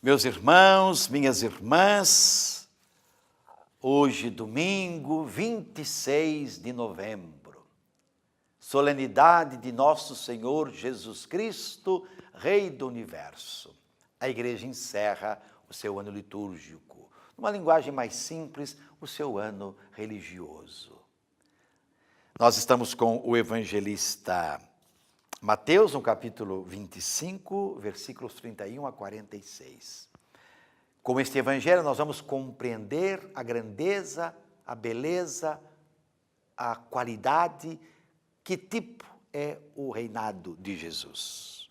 Meus irmãos, minhas irmãs, hoje domingo 26 de novembro, solenidade de nosso Senhor Jesus Cristo, Rei do Universo. A igreja encerra o seu ano litúrgico, numa linguagem mais simples, o seu ano religioso. Nós estamos com o evangelista Mateus, no capítulo 25, versículos 31 a 46. Com este evangelho, nós vamos compreender a grandeza, a beleza, a qualidade, que tipo é o reinado de Jesus.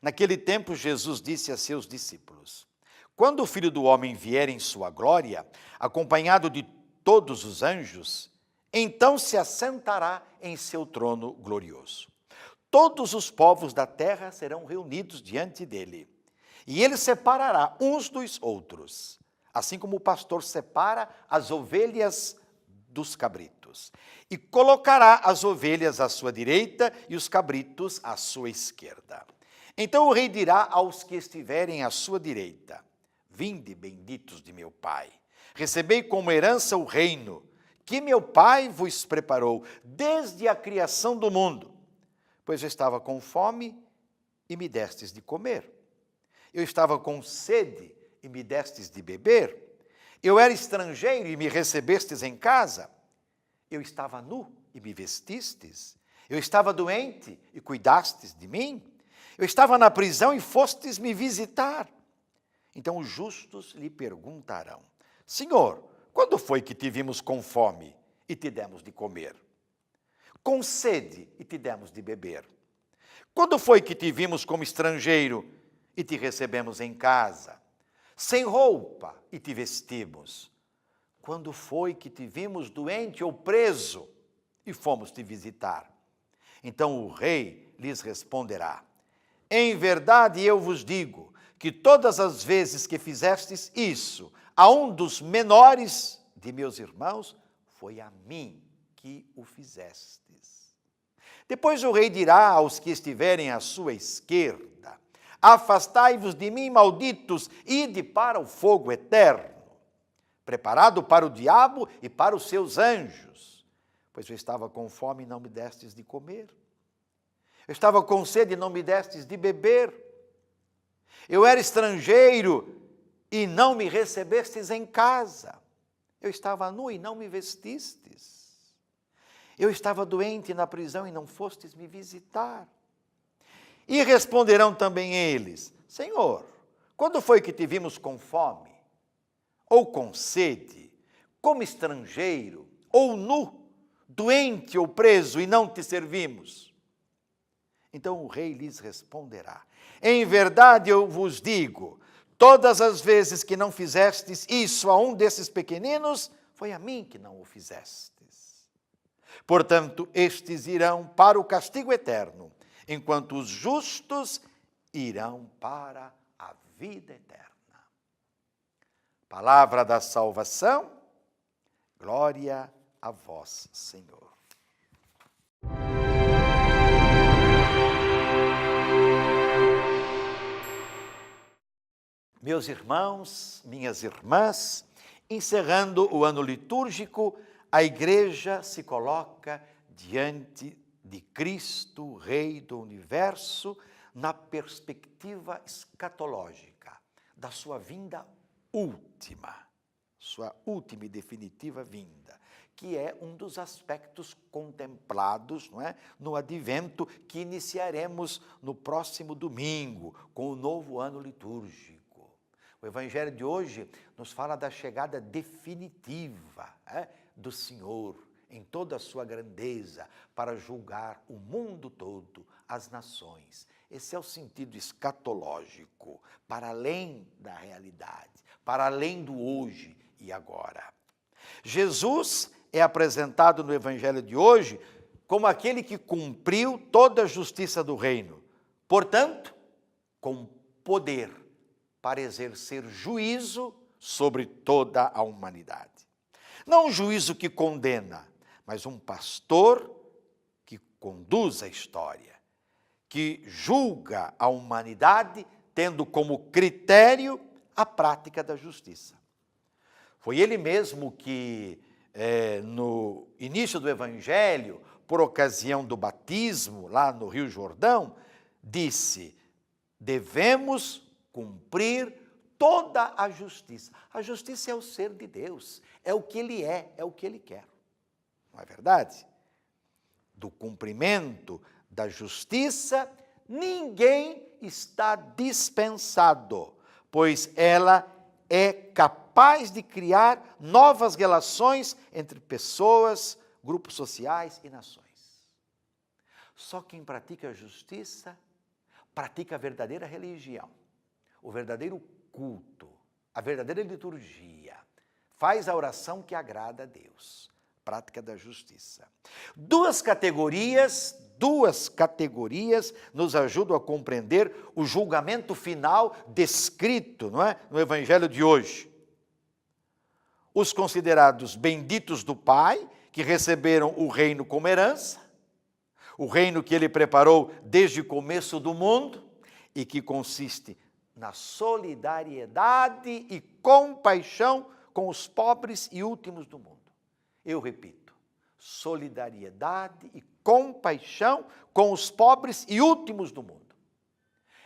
Naquele tempo, Jesus disse a seus discípulos: quando o Filho do Homem vier em sua glória, acompanhado de todos os anjos, então se assentará em seu trono glorioso. Todos os povos da terra serão reunidos diante dele, e ele separará uns dos outros, assim como o pastor separa as ovelhas dos cabritos, e colocará as ovelhas à sua direita e os cabritos à sua esquerda. Então o rei dirá aos que estiverem à sua direita: vinde, benditos de meu Pai, recebei como herança o reino que meu Pai vos preparou desde a criação do mundo. Pois eu estava com fome e me destes de comer. Eu estava com sede e me destes de beber. Eu era estrangeiro e me recebestes em casa. Eu estava nu e me vestistes. Eu estava doente e cuidastes de mim. Eu estava na prisão e fostes me visitar. Então os justos lhe perguntarão: Senhor, quando foi que te vimos com fome e te demos de comer? Com sede e te demos de beber? Quando foi que te vimos como estrangeiro e te recebemos em casa? Sem roupa e te vestimos? Quando foi que te vimos doente ou preso e fomos te visitar? Então o rei lhes responderá: em verdade eu vos digo que todas as vezes que fizestes isso a um dos menores de meus irmãos, foi a mim que o fizestes. Depois o rei dirá aos que estiverem à sua esquerda: afastai-vos de mim, malditos, ide para o fogo eterno, preparado para o diabo e para os seus anjos. Pois eu estava com fome e não me destes de comer. Eu estava com sede e não me destes de beber. Eu era estrangeiro e não me recebestes em casa. Eu estava nu e não me vestistes. Eu estava doente na prisão e não fostes me visitar. E responderão também eles: Senhor, quando foi que te vimos com fome, ou com sede, como estrangeiro, ou nu, doente ou preso, e não te servimos? Então o rei lhes responderá: em verdade eu vos digo, todas as vezes que não fizestes isso a um desses pequeninos, foi a mim que não o fizestes. Portanto, estes irão para o castigo eterno, enquanto os justos irão para a vida eterna. Palavra da salvação, glória a vós, Senhor. Meus irmãos, minhas irmãs, encerrando o ano litúrgico, a igreja se coloca diante de Cristo, Rei do Universo, na perspectiva escatológica da sua vinda última, sua última e definitiva vinda, que é um dos aspectos contemplados, não é, no advento que iniciaremos no próximo domingo, com o novo ano litúrgico. O evangelho de hoje nos fala da chegada definitiva do Senhor em toda a sua grandeza para julgar o mundo todo, as nações. Esse é o sentido escatológico, para além da realidade, para além do hoje e agora. Jesus é apresentado no evangelho de hoje como aquele que cumpriu toda a justiça do reino, portanto, com poder para exercer juízo sobre toda a humanidade. Não um juízo que condena, mas um pastor que conduz a história, que julga a humanidade tendo como critério a prática da justiça. Foi ele mesmo que, no início do Evangelho, por ocasião do batismo, lá no Rio Jordão, disse: devemos cumprir toda a justiça. A justiça é o ser de Deus, é o que Ele é o que Ele quer. Não é verdade? Do cumprimento da justiça, ninguém está dispensado, pois ela é capaz de criar novas relações entre pessoas, grupos sociais e nações. Só quem pratica a justiça pratica a verdadeira religião, o verdadeiro culto, a verdadeira liturgia, faz a oração que agrada a Deus, prática da justiça. Duas categorias nos ajudam a compreender o julgamento final descrito, não é, no Evangelho de hoje. Os considerados benditos do Pai, que receberam o reino como herança, o reino que Ele preparou desde o começo do mundo e que consiste na solidariedade e compaixão com os pobres e últimos do mundo. Eu repito, solidariedade e compaixão com os pobres e últimos do mundo.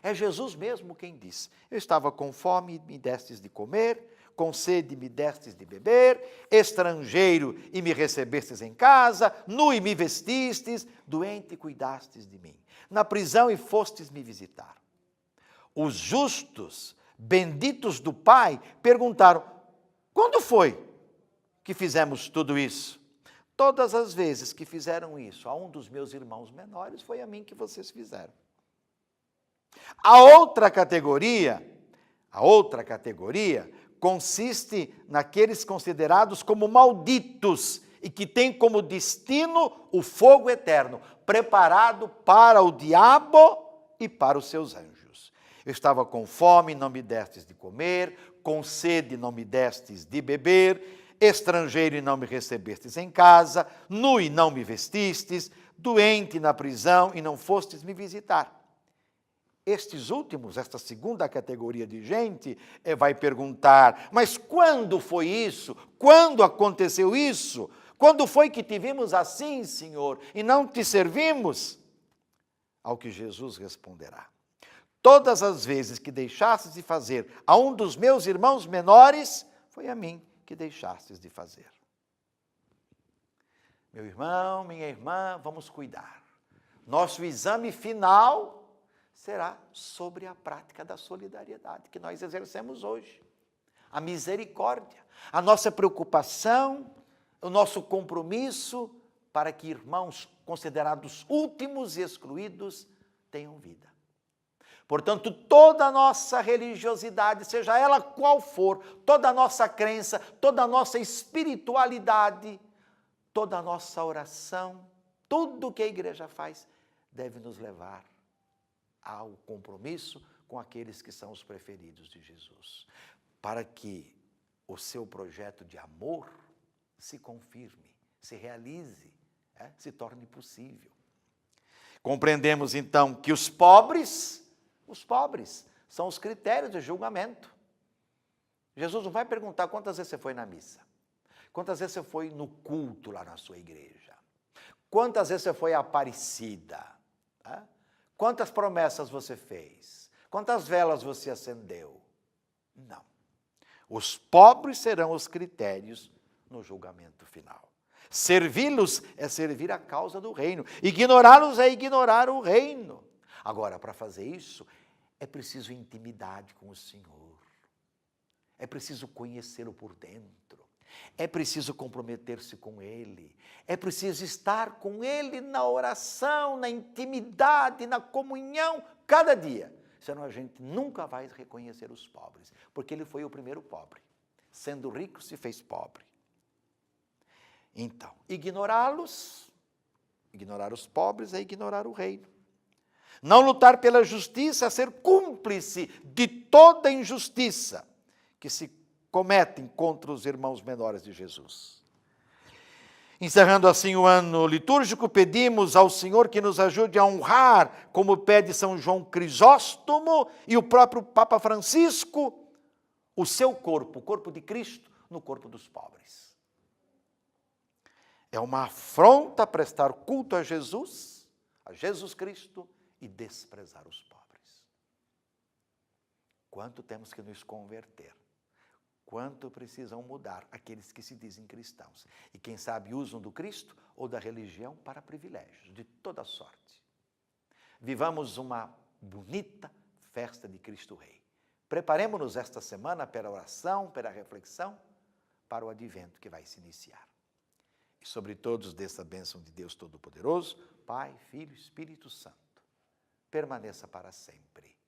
É Jesus mesmo quem diz: eu estava com fome e me destes de comer, com sede me destes de beber, estrangeiro e me recebestes em casa, nu e me vestistes, doente e cuidastes de mim, na prisão e fostes me visitar. Os justos, benditos do Pai, perguntaram: quando foi que fizemos tudo isso? Todas as vezes que fizeram isso a um dos meus irmãos menores, foi a mim que vocês fizeram. A outra categoria consiste naqueles considerados como malditos e que têm como destino o fogo eterno, preparado para o diabo e para os seus anjos. Eu estava com fome, não me destes de comer, com sede, não me destes de beber, estrangeiro e não me recebestes em casa, nu e não me vestistes, doente na prisão e não fostes me visitar. Estes últimos, esta segunda categoria de gente, vai perguntar: mas quando foi isso? Quando aconteceu isso? Quando foi que te vimos assim, Senhor, e não te servimos? Ao que Jesus responderá: todas as vezes que deixastes de fazer a um dos meus irmãos menores, foi a mim que deixastes de fazer. Meu irmão, minha irmã, vamos cuidar. Nosso exame final será sobre a prática da solidariedade que nós exercemos hoje. A misericórdia, a nossa preocupação, o nosso compromisso para que irmãos considerados últimos e excluídos tenham vida. Portanto, toda a nossa religiosidade, seja ela qual for, toda a nossa crença, toda a nossa espiritualidade, toda a nossa oração, tudo que a igreja faz, deve nos levar ao compromisso com aqueles que são os preferidos de Jesus, para que o seu projeto de amor se confirme, se realize, se torne possível. Compreendemos então que os pobres são os critérios de julgamento. Jesus não vai perguntar quantas vezes você foi na missa, quantas vezes você foi no culto lá na sua igreja, quantas vezes você foi à Aparecida, quantas promessas você fez, quantas velas você acendeu. Não. Os pobres serão os critérios no julgamento final. Servi-los é servir a causa do reino. Ignorá-los é ignorar o reino. Agora, para fazer isso, é preciso intimidade com o Senhor. É preciso conhecê-lo por dentro. É preciso comprometer-se com Ele. É preciso estar com Ele na oração, na intimidade, na comunhão, cada dia. Senão a gente nunca vai reconhecer os pobres, porque Ele foi o primeiro pobre. Sendo rico, se fez pobre. Então, ignorar os pobres é ignorar o reino. Não lutar pela justiça é ser cúmplice de toda injustiça que se cometem contra os irmãos menores de Jesus. Encerrando assim o ano litúrgico, pedimos ao Senhor que nos ajude a honrar, como pede São João Crisóstomo e o próprio Papa Francisco, o seu corpo, o corpo de Cristo, no corpo dos pobres. É uma afronta prestar culto a Jesus Cristo, e desprezar os pobres. Quanto temos que nos converter? Quanto precisam mudar aqueles que se dizem cristãos e, quem sabe, usam do Cristo ou da religião para privilégios de toda sorte. Vivamos uma bonita festa de Cristo Rei. Preparemos-nos esta semana pela oração, pela reflexão, para o advento que vai se iniciar. E sobre todos dessa bênção de Deus Todo-Poderoso, Pai, Filho e Espírito Santo, permaneça para sempre.